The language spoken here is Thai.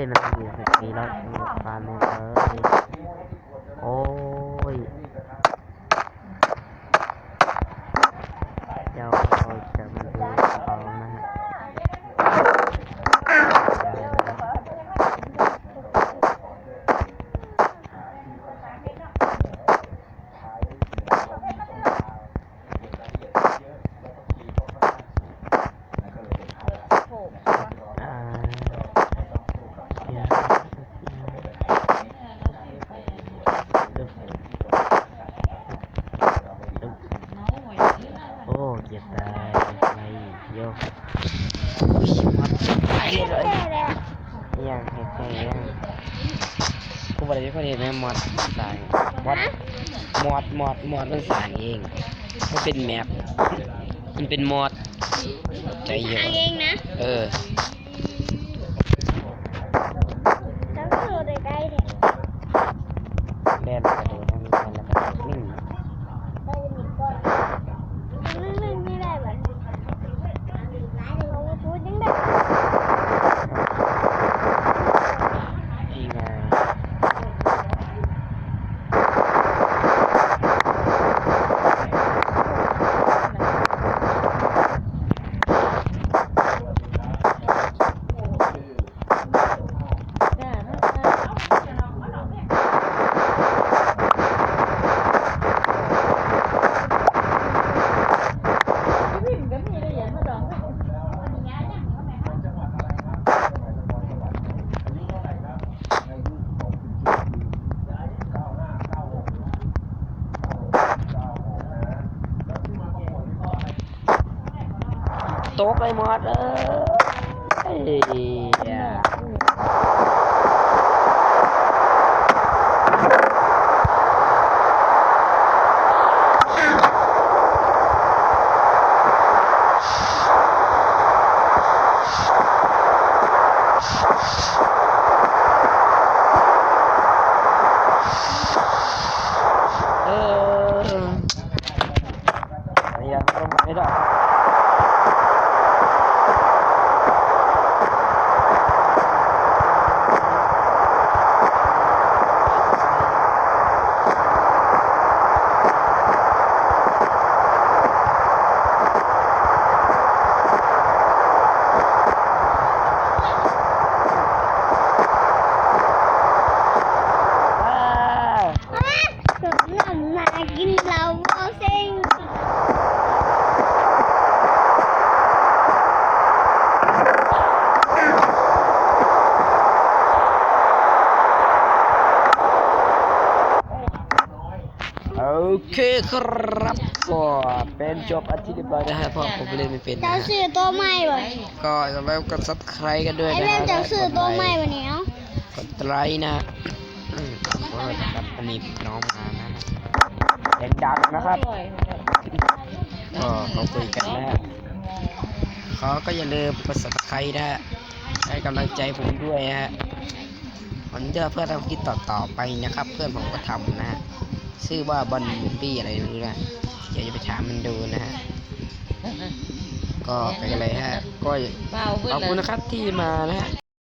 ล่นนะพี่มีแล้วมีฟาร์มเลยโอ้ยเดี๋ยวเราจะมาดูของนะฮะโอ้เจ็บตายไม่โยกยังให้ใช่ยังกูบอกเลยว่าเนี่ยมอดสายมอดมันสายเองมันเป็นแมปมันเป็นมอดใจเย็นเองนะแล้วก็โดดได้เนี่ยแล่นกระโดดนั่นแล้วก็นิ่งได้มีก้อนไม่ได้แบบเราพูดยังได้ดีไงตกไปหมดยังไม่ได้กินเราโอเซ็งโอเคครับก็เป็นจบอาทิตย์เรียบร้อยนะฮะเพราะผมเล่นไม่เป็นนะ เจ้าซื้อตัวใหม่บ่ก็แล้วกด subscribe กันด้วยนะ ไอ้เล่นเจ้าซื้อตัวใหม่บ่เนี่ยกดไลค์นะขอรับอันนี้น้องมานะเสียงดังนะครับก็เขาคุยกันนะเขาก็อย่าลืมกด subscribe นะให้กำลังใจผมด้วยนะฮะวันนี้เพื่อทำคลิปต่อไปนะครับเพื่อนผมก็ทำนะฮะชื่อว่าบอลบี้อะไรไม่รู้นะเดี๋ยวจะไปถามมันดูนะฮะก็ไปกันเลยฮะก็ขอบคุณนะครับที่มานะฮะ